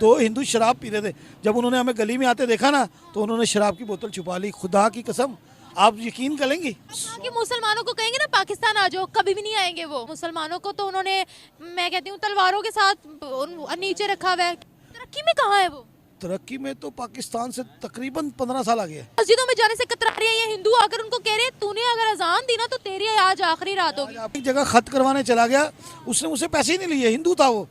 दो हिंदू शराब पी रहे थे, जब उन्होंने हमें गली में आते देखा ना तो उन्होंने शराब की बोतल छुपा ली। खुदा की कसम, आप यकीन करेंगी कि मुसलमानों को कहेंगे ना पाकिस्तान आ जाओ, कभी भी नहीं आएंगे वो। मुसलमानों को तो उन्होंने, मैं कहती हूँ, तलवारों के साथ नीचे रखा हुआ है। तरक्की में कहाँ है वो? तरक्की में तो पाकिस्तान से तकरीबन 15 साल आ गया। मस्जिदों में जाने से कतरा रहे हैं ये हिंदू, आकर उनको कह रहे हैं तूने अगर अजान दी ना तो तेरी आज आखिरी रात होगी। एक जगह खत करवाने चला गया, उसने मुझसे पैसे ही नहीं लिए, हिंदू था वो।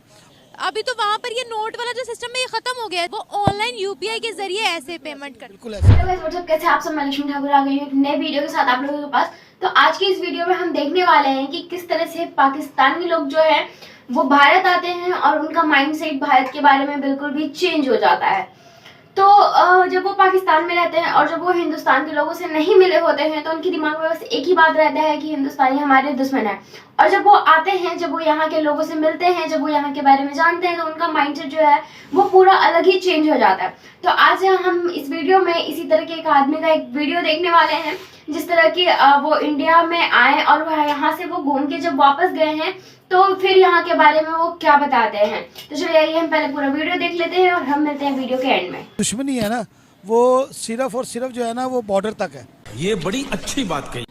अभी तो वहाँ पर ये नोट वाला जो सिस्टम है ये खत्म हो गया है, वो ऑनलाइन यूपीआई के जरिए ऐसे पेमेंट कर। बिल्कुल ऐसे। हेलो गाइस, व्हाट्सअप, कैसे आप सब? मैं लक्ष्मी ठाकुर आ गई हूँ एक नए वीडियो के साथ आप लोगों के पास। तो आज की इस वीडियो में हम देखने वाले हैं कि किस तरह से पाकिस्तानी लोग जो है वो भारत आते हैं और उनका माइंडसेट भारत के बारे में बिल्कुल भी चेंज हो जाता है। तो जब वो पाकिस्तान में रहते हैं और जब वो हिंदुस्तान के लोगों से नहीं मिले होते हैं तो उनके दिमाग में बस एक ही बात रहता है कि हिंदुस्तानी हमारे दुश्मन है। और जब वो आते हैं, जब वो यहाँ के लोगों से मिलते हैं, जब वो यहाँ के बारे में जानते हैं तो उनका माइंडसेट जो है वो पूरा अलग ही चेंज हो जाता है। तो आज हम इस वीडियो में इसी तरह के एक आदमी का एक वीडियो देखने वाले हैं, जिस तरह की वो इंडिया में आए और वह यहाँ से वो घूम के जब वापस गए हैं तो फिर यहाँ के बारे में वो क्या बताते हैं। तो चलिए आइए हम पहले पूरा वीडियो देख लेते हैं और हम मिलते हैं वीडियो के एंड में। दुश्मनी है ना, वो सिर्फ और सिर्फ जो है ना वो बॉर्डर तक है। ये बड़ी अच्छी बात कही।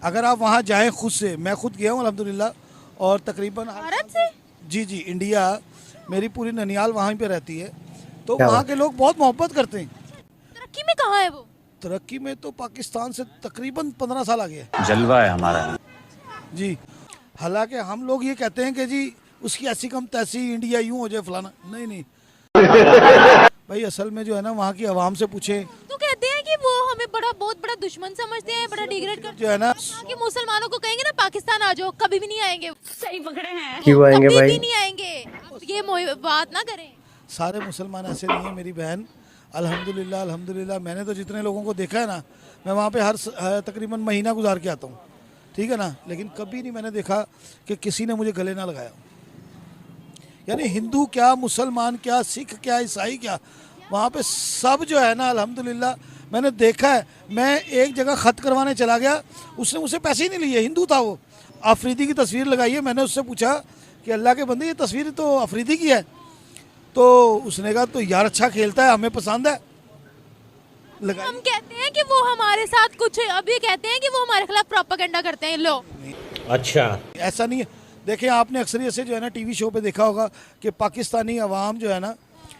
अगर आप वहाँ जाएं खुद से, मैं खुद गया हूँ अल्हम्दुलिल्लाह, और तकरीबन भारत से? जी इंडिया, मेरी पूरी ननियाल वहाँ पे रहती है, तो वहाँ के लोग बहुत मोहब्बत करते हैं। तरक्की में कहाँ है वो? तरक्की में तो पाकिस्तान से तकरीबन 15 साल आ गया। जलवा है हमारा जी। हालांकि हम लोग ये कहते हैं कि जी उसकी ऐसी कम तैसी, इंडिया यूं हो जाए फलाना, नहीं भाई असल में जो है ना वहाँ की आवाम से पूछे तो कहते हैं कि वो हमें बहुत बड़ा दुश्मन समझते हैं, बड़ा डिग्रेड करते जो है ना हैं कि मुसलमानों को कहेंगे ना पाकिस्तान आ जाओ, कभी भी नहीं आएंगे। सही पकड़े हैं, क्यों आएंगे कभी भाई? भी नहीं आएंगे, ये बात ना करें। सारे मुसलमान ऐसे नहीं है मेरी बहन, अल्हम्दुलिल्लाह। मैंने तो जितने लोगों को देखा है ना, मैं वहाँ पे हर तकरीबन महीना गुजार के आता हूँ, ठीक है ना, लेकिन कभी नहीं मैंने देखा कि किसी ने मुझे गले ना लगाया। यानी हिंदू क्या, मुसलमान क्या, सिख क्या, ईसाई क्या, वहाँ पे सब जो है ना अल्हम्दुलिल्लाह मैंने देखा है। मैं एक जगह ख़त करवाने चला गया, उसने मुझसे पैसे ही नहीं लिए, हिंदू था वो। अफरीदी की तस्वीर लगाई है, मैंने उससे पूछा कि अल्लाह के बंदे ये तस्वीर तो अफरीदी की है, तो उसने कहा तो यार अच्छा खेलता है, हमें पसंद है। हम कहते हैं कि वो हमारे साथ कुछ, अभी कहते हैं कि वो हमारे खिलाफ प्रोपेगेंडा करते हैं लोग। अच्छा, ऐसा नहीं है। देखिए आपने अक्सर से जो है ना टीवी शो पे देखा होगा कि पाकिस्तानी अवाम जो है ना,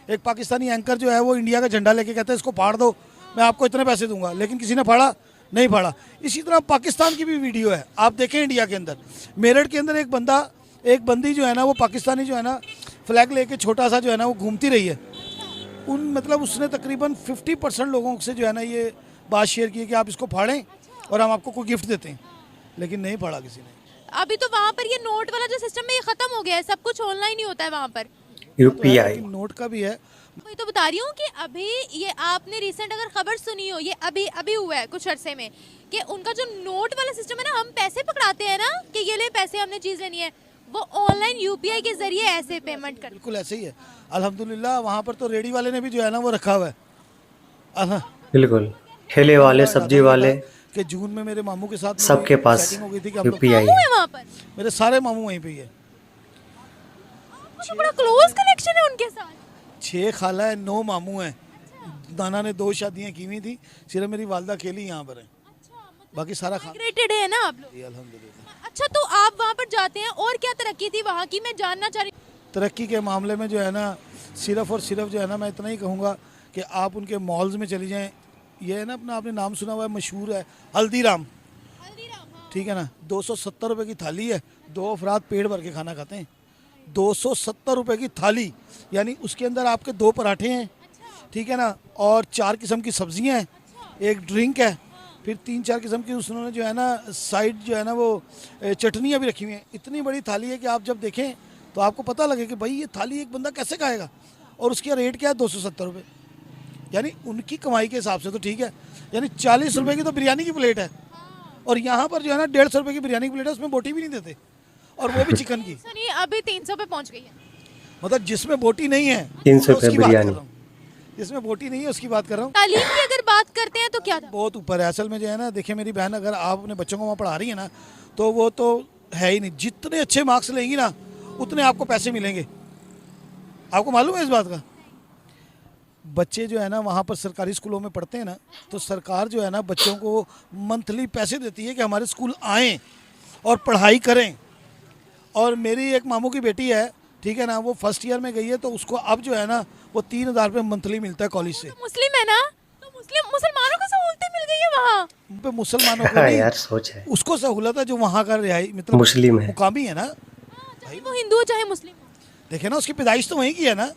एक पाकिस्तानी एंकर जो है वो इंडिया का झंडा लेके कहता है इसको फाड़ दो, मैं आपको इतने पैसे दूंगा, लेकिन किसी ने फाड़ा नहीं फाड़ा। इसी तरह पाकिस्तान की भी वीडियो है, आप देखें इंडिया के अंदर, मेरठ के अंदर एक बंदी जो है ना वो पाकिस्तानी जो है ना फ्लैग लेके छोटा सा जो है ना वो घूमती रही है। मतलब उसने तकरीबन 50% लोगों से जो है ना ये बात शेयर की है कि आप इसको फाड़ें और हम आपको कोई गिफ्ट देते हैं, लेकिन नहीं फाड़ा किसी ने। अभी तो वहाँ पर ये नोट वाला जो सिस्टम है ये खत्म हो गया है, सब कुछ ऑनलाइन ही होता है वहाँ पर। यूपीआई नोट का भी है। वही तो बता रही हूँ कि अभी ये आपने रिसेंट अगर खबर सुनी हो, ये अभी हुआ है कुछ अरसे में, कि उनका जो नोट वाला सिस्टम है ना, हम पैसे पकड़ाते हैं ना कि ये ले पैसे, हमने चीज लेनी है, वो ऑनलाइन यूपीआई के जरिए ऐसे पेमेंट कर। बिल्कुल ऐसे ही है अल्हम्दुलिल्लाह। वहाँ पर तो रेडी वाले ने भी जो है ना वो रखा हुआ है। बिल्कुल, ठेले वाले, सब्जी वाले, कि जून में मेरे मामू के साथ सबके पास सेटिंग हो गई थी कि हम लोग, यूपीआई मामू है वहाँ पर? मेरे सारे मामू वहीं पे ही है। तो बड़ा क्लोज कनेक्शन है उनके साथ। 6 खाला है, 9 मामू हैं। नाना ने 2 शादियाँ की हुई थी, सिर्फ मेरी वालदा अकेली यहाँ पर है, बाकी सारा खाना माइग्रेटेड है ना आप लोग? अल्हम्दुलिल्लाह। अच्छा, तो आप वहाँ पर जाते हैं और क्या तरक्की थी वहाँ की, मैं जानना चाह रही हूँ। तरक्की के मामले में जो है ना सिर्फ और सिर्फ जो है ना मैं इतना ही कहूँगा कि आप उनके मॉल्स में चली जाएं। ये है ना अपना, आपने नाम सुना हुआ है, मशहूर है हल्दीराम, ठीक है ना, 270 रुपये की थाली है, 2 अफराद पेट भर के खाना खाते हैं। 270 रुपये की थाली, यानी उसके अंदर आपके 2 पराठे हैं, ठीक है ना, और 4 किस्म की सब्जियां हैं, एक ड्रिंक है, फिर 3-4 किस्म की उसने जो है ना साइड जो है ना वो चटनियाँ भी रखी हुई हैं। इतनी बड़ी थाली है कि आप जब देखें तो आपको पता लगे कि भाई ये थाली एक बंदा कैसे खाएगा। और उसका रेट क्या है, 270 रुपये, यानी उनकी कमाई के हिसाब से तो ठीक है, यानी 40 रुपये की तो बिरयानी की प्लेट है, और यहाँ पर जो है ना 150 रुपये की बिरयानी की प्लेट है, उसमें बोटी भी नहीं देते, और वो भी चिकन की। सुनिए, अभी 300 पे पहुँच गई है। मतलब जिसमें बोटी नहीं है 300 उसकी रुपये बात कर बिरयानी, रहा हूँ, जिसमें बोटी नहीं है उसकी बात कर रहा हूँ। तालीम की अगर बात करते हैं तो क्या था? बहुत ऊपर है असल में जो है ना। देखिए मेरी बहन, अगर आप अपने बच्चों को वहाँ पढ़ा रही है ना तो वो तो है ही नहीं, जितने अच्छे मार्क्स लेंगी ना उतने आपको पैसे मिलेंगे। आपको मालूम है इस बात का? बच्चे जो है ना वहाँ पर सरकारी स्कूलों में पढ़ते हैं ना, तो सरकार जो है ना बच्चों को मंथली पैसे देती है कि हमारे स्कूल आएँ और पढ़ाई करें। और मेरी एक मामू की बेटी है, ठीक है ना, वो फर्स्ट ईयर में गई है, तो उसको अब जो है ना वो 3,000 रुपये मंथली मिलता है कॉलेज से। तो मुस्लिम है ना, तो मुसलमानों को सहूलतें मिल गई है वहाँ। उन पे मुसलमानों को नहीं, यार सोच है, उसको सहूलत है जो वहाँ का रिहाई मतलब मुस्लिम है। मुकामी है ना। चाहे वो हिंदू हो चाहे मुस्लिम हो। देखे ना, उसकी पैदाइश तो वहीं की है ना,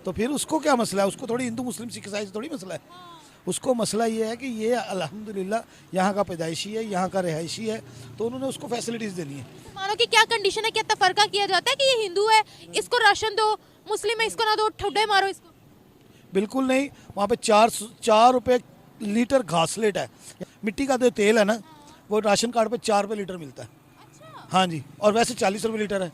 तो फिर उसको क्या मसला है? उसको थोड़ी हिंदू मुस्लिम सिख ईसाई से थोड़ी मसला है। उसको मसला ये है कि ये अल्हम्दुलिल्लाह यहाँ का पैदाइशी है, यहाँ का रिहायशी है, तो उन्होंने उसको फैसिलिटीज़ देनी है। मुसलमानों की क्या कंडीशन है, क्या तफरका किया जाता है कि ये हिंदू है इसको राशन दो, मुस्लिम है इसको ना दो, ठुड्डे मारो इसको? बिल्कुल नहीं। वहाँ पे 4 रुपये लीटर घासलेट है। मिट्टी का जो तेल है ना, वो राशन कार्ड पे 4 रुपये लीटर मिलता है। अच्छा, हाँ जी, और वैसे 40 रुपये लीटर है।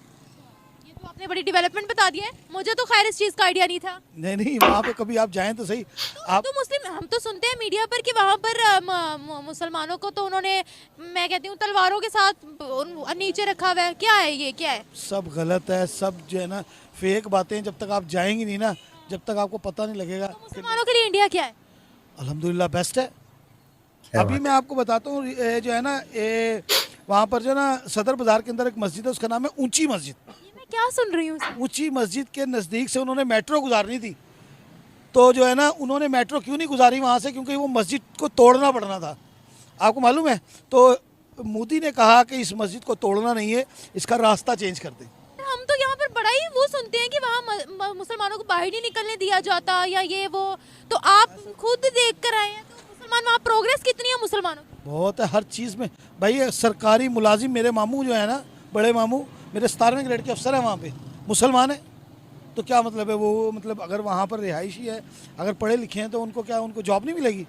ये तो आपने बड़ी डेवलपमेंट बता दी है, मुझे तो खैर इस चीज़ का आइडिया नहीं था। नहीं नहीं, वहाँ पे कभी आप जाएं तो सही। आप तो मुस्लिम, हम तो सुनते हैं मीडिया पर कि वहाँ पर मुसलमानों को तो उन्होंने, मैं कहती हूँ, तलवारों के साथ नीचे रखा हुआ है। क्या है ये, क्या है? सब गलत है, सब जो है ना फेक बातें। जब तक आप जाएंगी नहीं ना, जब तक आपको पता नहीं लगेगा। तो मुसलमानों के लिए इंडिया क्या है? अल्हम्दुलिल्लाह बेस्ट है। क्या अभी मैं आपको बताता हूँ, जो है ना वहाँ पर जो है ना सदर बाज़ार के अंदर एक मस्जिद है, उसका नाम है ऊंची मस्जिद। ये मैं क्या सुन रही हूँ सर? ऊंची मस्जिद के नज़दीक से उन्होंने मेट्रो गुजारनी थी, तो जो है ना उन्होंने मेट्रो क्यों नहीं गुजारी वहाँ से? क्योंकि वो मस्जिद को तोड़ना पड़ना था। आपको मालूम है? तो मोदी ने कहा कि इस मस्जिद को तोड़ना नहीं है, इसका रास्ता चेंज कर दें। हम तो यहाँ पर बड़ा ही वो सुनते हैं कि वहाँ मुसलमानों को बाहर नहीं निकलने दिया जाता या ये वो, तो आप खुद देख कर आए हैं, तो मुसलमान वहाँ प्रोग्रेस कितनी है मुसलमानों की? बहुत है हर चीज़ में भाई। ये सरकारी मुलाजिम, मेरे मामू जो है ना, बड़े मामू मेरे 17वें ग्रेड के अफसर हैं वहाँ पे, मुसलमान है। तो क्या मतलब है? वो मतलब अगर वहाँ पर रिहायशी है, अगर पढ़े लिखे हैं, तो उनको क्या, उनको जॉब नहीं मिलेगी?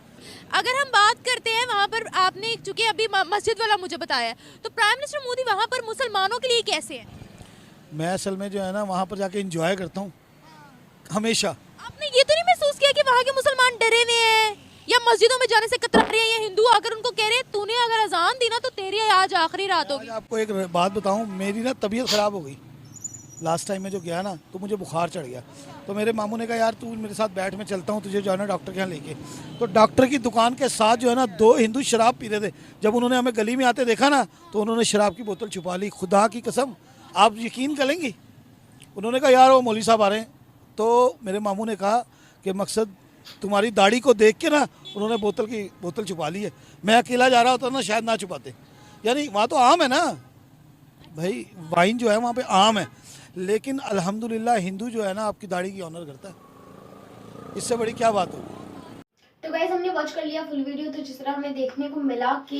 अगर हम बात करते हैं वहाँ पर, आपने चूंकि अभी मस्जिद वाला मुझे बताया है, तो प्राइम मिनिस्टर मोदी वहाँ पर मुसलमानों के लिए कैसे है? मैं असल में जो है ना वहाँ पर जाके इंजॉय करता हूँ हमेशा। आपने ये तो नहीं महसूस किया कि वहाँ के मुसलमान डरे हुए हैं या मस्जिदों में जाने से कतरा रहे हैं, या हिंदू आकर उनको कह रहे हैं तूने अगर अजान दी ना तो तेरी आज आखिरी रात होगी? आज आपको एक बात बताऊँ, मेरी ना तबीयत ख़राब हो गई। लास्ट टाइम में जो गया ना, तो मुझे बुखार चढ़ गया। तो मेरे मामू ने कहा यार तू मेरे साथ बैठ, मैं चलता हूँ तुझे जो है ना डॉक्टर के यहाँ लेके। तो डॉक्टर की दुकान के साथ जो है ना 2 हिंदू शराब पी रहे थे। जब उन्होंने हमें गली में आते देखा ना, तो उन्होंने शराब की बोतल छुपा ली। खुदा की कसम, आप यकीन करेंगी, उन्होंने कहा यार वो मौलवी साहब आ रहे हैं। तो मेरे मामू ने कहा कि मकसद तुम्हारी दाढ़ी को देख के ना उन्होंने बोतल छुपा ली है। मैं अकेला जा रहा होता ना, शायद ना छुपाते। यानी वहाँ तो आम है ना भाई, वाइन जो है वहाँ पे आम है। लेकिन अल्हम्दुलिल्लाह हिंदू जो है ना आपकी दाढ़ी की ऑनर करता है। इससे बड़ी क्या बात होगी? तो गाइस हमने वॉच कर लिया फुल वीडियो। तो जिस तरह हमें देखने को मिला कि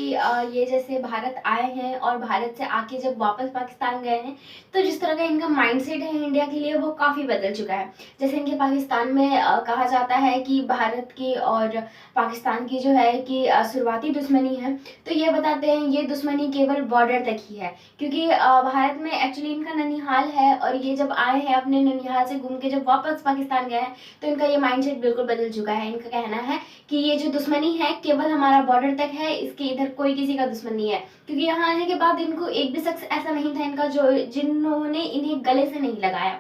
ये जैसे भारत आए हैं और भारत से आके जब वापस पाकिस्तान गए हैं, तो जिस तरह का इनका माइंडसेट है इंडिया के लिए वो काफ़ी बदल चुका है। जैसे इनके पाकिस्तान में कहा जाता है कि भारत की और पाकिस्तान की जो है कि शुरुआती दुश्मनी है, तो ये बताते हैं ये दुश्मनी केवल बॉर्डर तक ही है, क्योंकि भारत में एक्चुअली इनका ननिहाल है और ये जब आए हैं अपने ननिहाल से घूम के जब वापस पाकिस्तान गए हैं, तो इनका ये माइंडसेट बिल्कुल बदल चुका है। इनका कहना है कि ये जो दुश्मनी है केवल हमारा बॉर्डर तक है, इसके इधर कोई किसी का दुश्मन नहीं है। क्योंकि यहाँ आने के बाद इनको एक भी शख्स ऐसा नहीं था इनका जो जिन्होंने इन्हें गले से नहीं लगाया।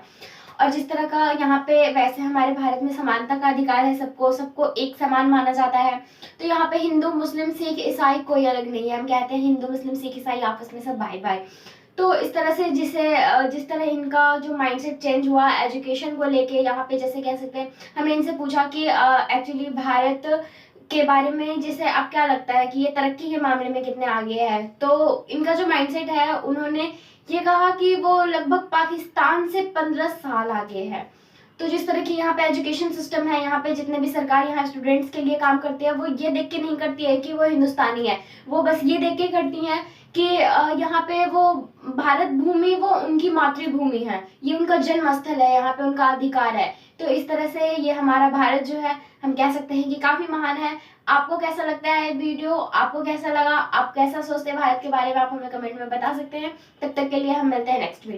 और जिस तरह का यहाँ पे वैसे हमारे भारत में समानता का अधिकार है, सबको एक समान माना जाता है। तो यहाँ पे हिंदू मुस्लिम सिख ईसाई कोई अलग नहीं है। हम कहते हैं हिंदू मुस्लिम सिख ईसाई आपस में सब भाई भाई। तो इस तरह से जिस तरह इनका जो माइंडसेट चेंज हुआ एजुकेशन को लेके, यहाँ पे जैसे कह सकते हैं, हमने इनसे पूछा कि एक्चुअली भारत के बारे में जैसे आप क्या लगता है कि ये तरक्की के मामले में कितने आगे है। तो इनका जो माइंडसेट है, उन्होंने ये कहा कि वो लगभग पाकिस्तान से 15 साल आगे है। तो जिस तरह की यहाँ पे एजुकेशन सिस्टम है, यहाँ पे जितने भी सरकार यहाँ स्टूडेंट्स के लिए काम करते हैं, वो ये देख के नहीं करती है कि वो हिंदुस्तानी है, वो बस ये देख के करती हैं कि यहाँ पे वो भारत भूमि वो उनकी मातृभूमि है, ये उनका जन्म स्थल है, यहाँ पे उनका अधिकार है। तो इस तरह से ये हमारा भारत जो है, हम कह सकते हैं कि काफ़ी महान है। आपको कैसा लगता है वीडियो, आपको कैसा लगा, आप कैसा सोचते हैं भारत के बारे में, आप हमें कमेंट में बता सकते हैं। तब तक के लिए हम मिलते हैं नेक्स्ट वीडियो।